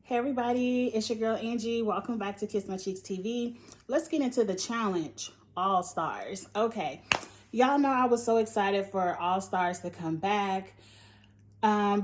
Hey everybody, it's your girl Angie. Welcome back to Kiss My Cheeks TV. Let's get into the challenge, All Stars. Okay, y'all know I was so excited for All Stars to come back.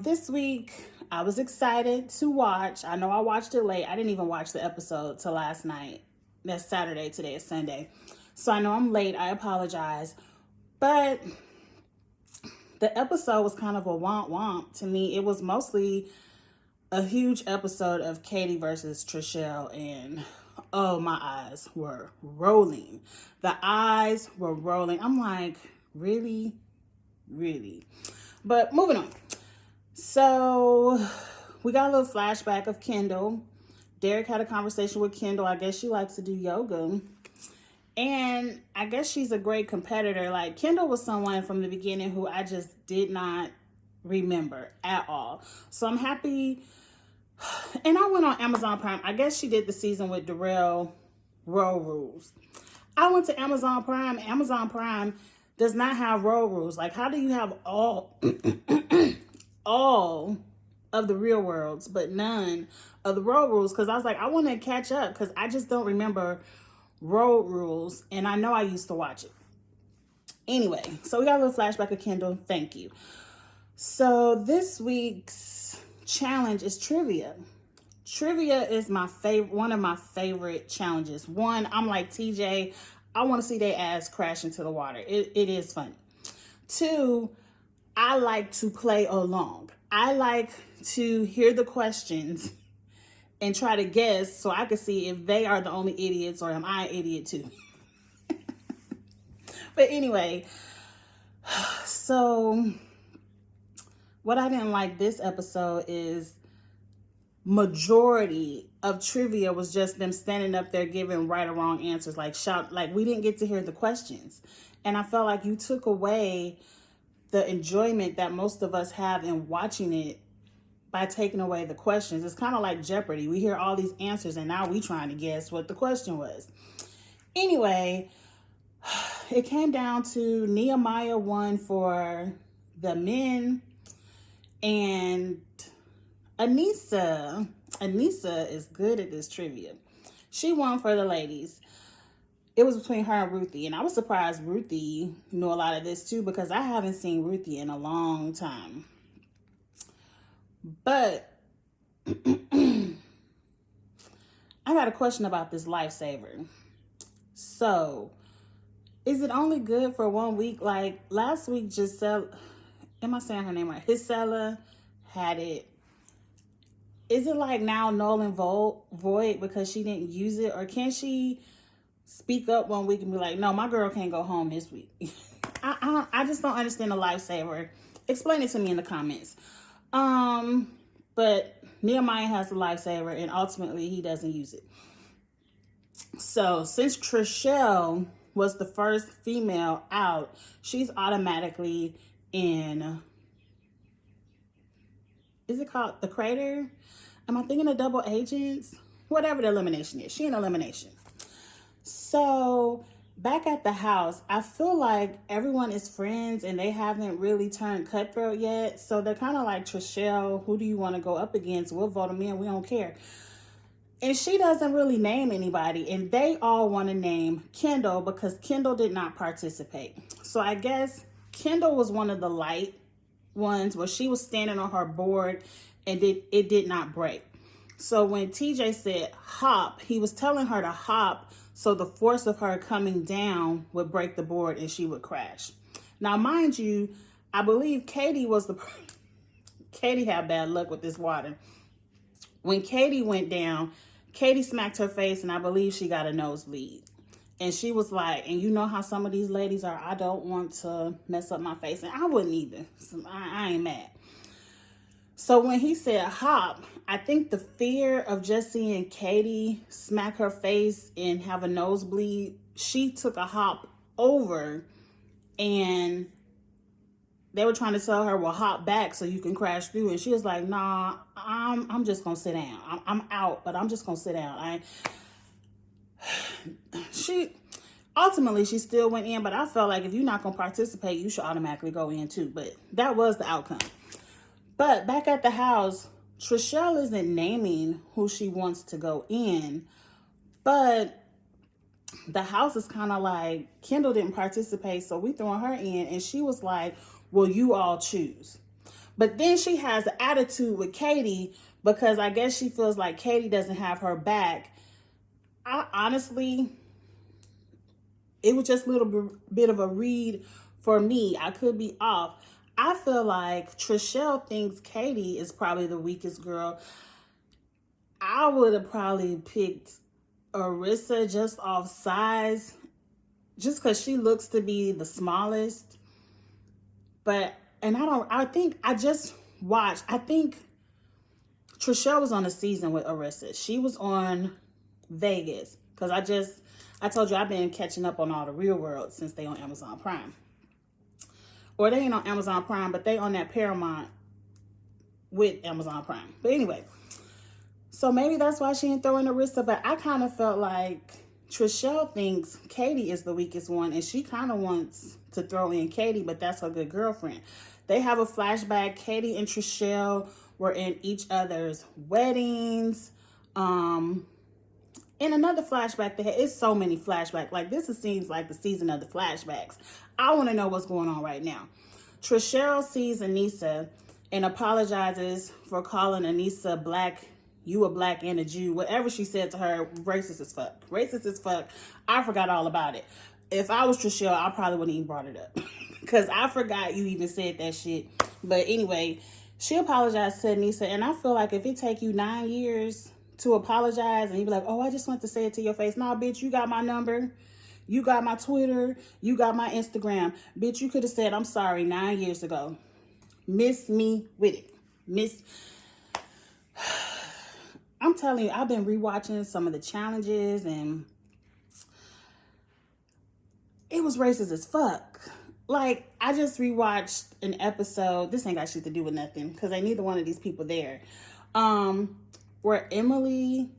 This week, I was excited to watch. I know I watched it late. I didn't even watch the episode till last night. That's Saturday, today is Sunday. So I know I'm late, I apologize. But the episode was kind of a womp to me. It was mostly a huge episode of Katie versus Trishelle, and oh, my eyes were rolling. The eyes were rolling. I'm like, really? But moving on. So we got a little flashback of Kendall. Derek had a conversation with Kendall. I guess she likes to do yoga. And I guess she's a great competitor. Like, Kendall was someone from the beginning who I just did not remember at all. So I'm happy. And I went on Amazon Prime. I guess she did the season with Darrell Road Rules. I went to Amazon Prime. Amazon Prime does not have road rules. Like, how do you have all all of the Real Worlds, but none of the Road Rules? Because I was like, I want to catch up because I just don't remember Road Rules. And I know I used to watch it. Anyway, so we got a little flashback of Kendall. Thank you. So this week's challenge is trivia. Trivia is my favorite, one of my favorite challenges. One, I'm like TJ, I want to see their ass crash into the water. It is funny. Two, I like to play along. I like to hear the questions and try to guess so I can see if they are the only idiots or am I an idiot too. But anyway, so what I didn't like this episode is majority of trivia was just them standing up there giving right or wrong answers, like shout, like we didn't get to hear the questions. And I felt like you took away the enjoyment that most of us have in watching it by taking away the questions. It's kind of like Jeopardy. We hear all these answers and now we trying to guess what the question was. Anyway, it came down to Nehemiah won for the men, and Anissa is good at this trivia. She won for the ladies. It was between her and Ruthie, and I was surprised Ruthie knew a lot of this too because I haven't seen Ruthie in a long time. But I got a question about this lifesaver. So, is it only good for 1 week? Like last week, Giselle, am I saying her name right? Gisela had it. Is it like now null and void because she didn't use it? Or can she speak up 1 week and be like, no, my girl can't go home this week? I just don't understand the lifesaver. Explain it to me in the comments. But Nehemiah has the lifesaver and ultimately he doesn't use it. So since Trishelle was the first female out, she's automatically in, is it called the crater? Am I thinking of double agents? Whatever the elimination is, she in elimination. So back at the house, I feel like everyone is friends and they haven't really turned cutthroat yet. So they're kind of like, Trishelle, who do you want to go up against? We'll vote them in. We don't care. And she doesn't really name anybody. And they all want to name Kendall because Kendall did not participate. So I guess Kendall was one of the light ones where she was standing on her board and it did not break. So when TJ said hop, he was telling her to hop so the force of her coming down would break the board and she would crash. Now, mind you, I believe Katie was the... Katie had bad luck with this water. When Katie went down, Katie smacked her face and I believe she got a nosebleed. And she was like, and you know how some of these ladies are, I don't want to mess up my face. And I wouldn't either. So I ain't mad. So when he said hop, I think the fear of just seeing Katie smack her face and have a nosebleed, she took a hop over and they were trying to tell her, well, hop back so you can crash through. And she was like, nah, I'm just going to sit down. I'm out, but I'm just going to sit down. Ultimately, she still went in, but I felt like if you're not going to participate, you should automatically go in too. But that was the outcome. But back at the house, Trishelle isn't naming who she wants to go in, but the house is kind of like, Kendall didn't participate, so we throwing her in, and she was like, well, you all choose. But then she has an attitude with Katie because I guess she feels like Katie doesn't have her back. I honestly, it was just a little bit of a read for me. I could be off. I feel like Trishelle thinks Katie is probably the weakest girl. I would have probably picked Arissa just off size, just because she looks to be the smallest. But, and I think Trishelle was on a season with Arissa. She was on Vegas, because I told you I've been catching up on all the Real World since they on Amazon Prime. Or they ain't on Amazon Prime, but they on that Paramount with Amazon Prime. But anyway, so maybe that's why she didn't throw in Arissa, but I kind of felt like Trishelle thinks Katie is the weakest one, and she kind of wants to throw in Katie, but that's her good girlfriend. They have a flashback. Katie and Trishelle were in each other's weddings. In another flashback, it's so many flashbacks. Like, seems like the season of the flashbacks. I want to know what's going on right now. Trishelle sees Anissa and apologizes for calling Anissa black. You a black and a Jew. Whatever she said to her, racist as fuck. Racist as fuck. I forgot all about it. If I was Trishelle, I probably wouldn't even brought it up. Because I forgot you even said that shit. But anyway, she apologized to Anissa. And I feel like if it take you 9 years to apologize and you be like, oh, I just want to say it to your face. Nah, bitch, you got my number. You got my Twitter. You got my Instagram. Bitch, you could have said, I'm sorry 9 years ago. Miss me with it. I'm telling you, I've been rewatching some of the challenges and it was racist as fuck. Like, I just rewatched an episode. This ain't got shit to do with nothing because ain't neither one of these people there. Where Emily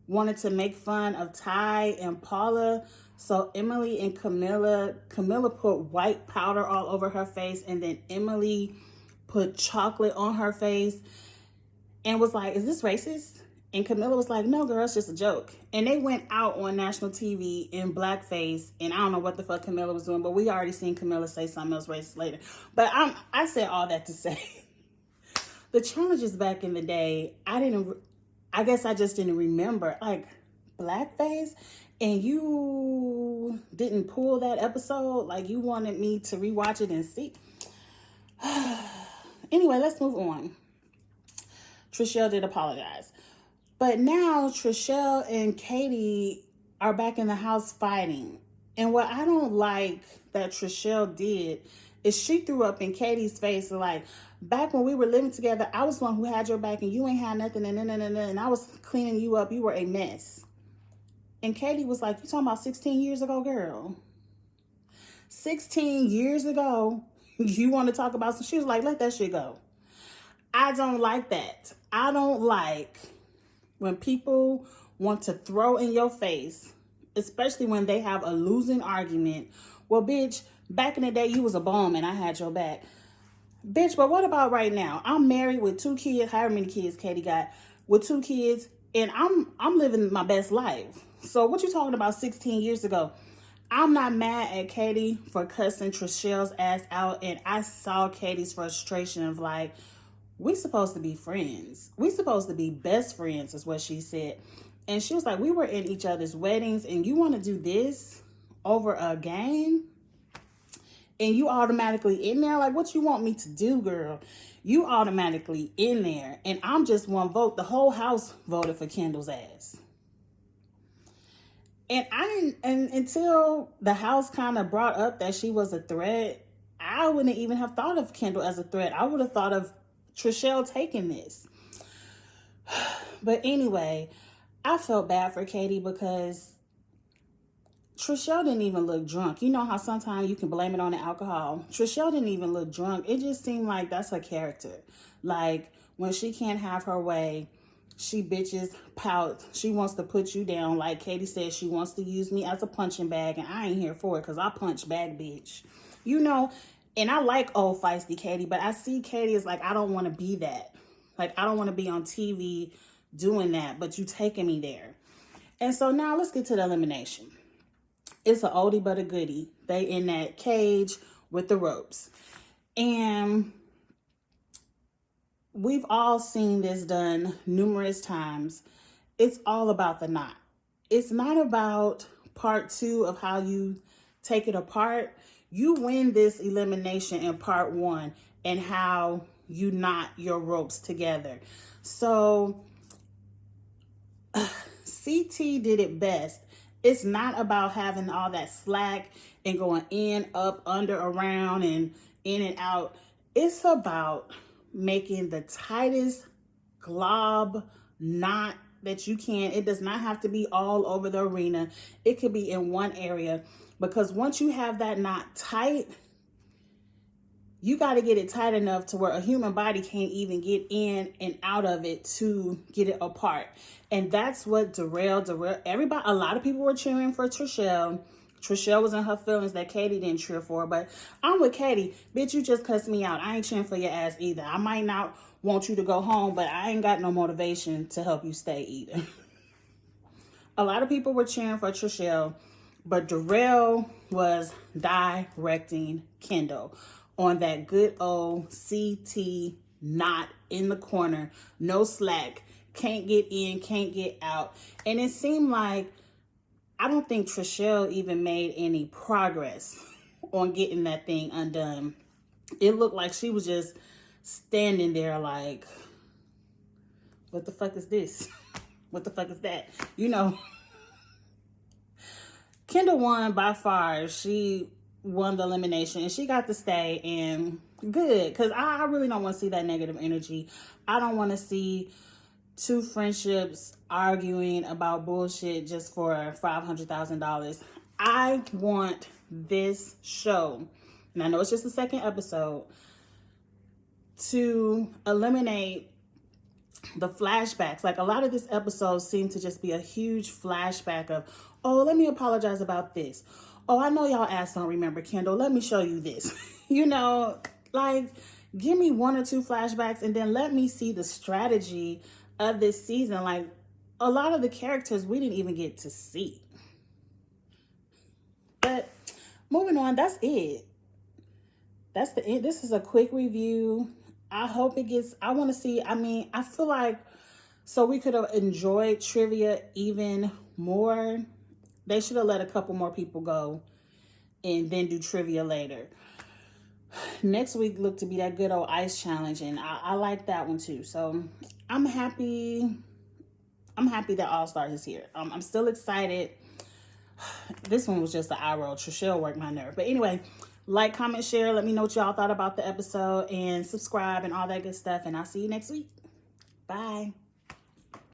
wanted to make fun of Ty and Paula. So Emily and Camilla put white powder all over her face, and then Emily put chocolate on her face and was like, is this racist? And Camilla was like, no, girl, it's just a joke. And they went out on national TV in blackface, and I don't know what the fuck Camilla was doing, but we already seen Camilla say something else racist later. But I said all that to say, the challenges back in the day, I guess I just didn't remember, like, blackface, and you didn't pull that episode, like you wanted me to rewatch it and see. Anyway, let's move on. Trishelle did apologize. But now Trishelle and Katie are back in the house fighting. And what I don't like that Trishelle did is she threw up in Katie's face like, back when we were living together, I was the one who had your back and you ain't had nothing and I was cleaning you up. You were a mess. And Katie was like, you talking about 16 years ago, girl? 16 years ago, you want to talk about some? She was like, let that shit go. I don't like that. I don't like when people want to throw in your face, especially when they have a losing argument. Well, bitch, back in the day, you was a bum and I had your back. Bitch, but what about right now? I'm married with 2 kids, however many kids Katie got, with 2 kids, and I'm living my best life. So what you talking about 16 years ago? I'm not mad at Katie for cussing Trishelle's ass out, and I saw Katie's frustration of like, we supposed to be friends. We supposed to be best friends is what she said. And she was like, we were in each other's weddings and you want to do this over a game? And you automatically in there? Like, what you want me to do, girl? You automatically in there. And I'm just one vote. The whole house voted for Kendall's ass. And until the house kind of brought up that she was a threat, I wouldn't even have thought of Kendall as a threat. I would have thought of Trishelle taking this. But anyway, I felt bad for Katie because Trishelle didn't even look drunk. You know how sometimes you can blame it on the alcohol. Trishelle didn't even look drunk. It just seemed like that's her character. Like, when she can't have her way, she bitches, pout. She wants to put you down. Like Katie said, she wants to use me as a punching bag, and I ain't here for it because I punch back, bitch. You know, and I like old feisty Katie, but I see Katie as like, I don't want to be that. Like, I don't want to be on TV doing that, but you taking me there. And so now let's get to the elimination. It's an oldie but a goodie. They in that cage with the ropes. And we've all seen this done numerous times. It's all about the knot. It's not about part 2 of how you take it apart. You win this elimination in part 1 and how you knot your ropes together. So CT did it best. It's not about having all that slack and going in, up, under, around, and in and out. It's about making the tightest glob knot that you can. It does not have to be all over the arena. It could be in one area, because once you have that knot tight, you got to get it tight enough to where a human body can't even get in and out of it to get it apart. And that's what derailed. Everybody, a lot of people were cheering for Trishelle. Trishelle was in her feelings that Katie didn't cheer for, but I'm with Katie. Bitch, you just cussed me out. I ain't cheering for your ass either. I might not want you to go home, but I ain't got no motivation to help you stay either. A lot of people were cheering for Trishelle, but Darrell was directing Kendall on that good old CT knot in the corner. No slack. Can't get in, can't get out. And it seemed like, I don't think Trishelle even made any progress on getting that thing undone. It looked like she was just standing there like, what the fuck is this? What the fuck is that? You know, Kendall won by far. She won the elimination and she got to stay, and good, because I really don't want to see that negative energy. I don't want to see two friendships arguing about bullshit just for $500,000. I want this show, and I know it's just the second episode, to eliminate the flashbacks. Like, a lot of this episode seemed to just be a huge flashback of, oh, let me apologize about this. Oh, I know y'all ass don't remember Kendall. Let me show you this. You know, like, give me 1 or 2 flashbacks and then let me see the strategy of this season. Like, a lot of the characters we didn't even get to see. But moving on, that's it. That's the end. This is a quick review. I hope it gets, I want to see, I feel like, so we could have enjoyed trivia even more. They should have let a couple more people go and then do trivia later. Next week looked to be that good old ice challenge, and I like that one too. So I'm happy that All Stars is here. I'm still excited. This one was just the eye roll. Trishelle worked my nerve. But anyway, like, comment, share. Let me know what y'all thought about the episode, and subscribe and all that good stuff. And I'll see you next week. Bye.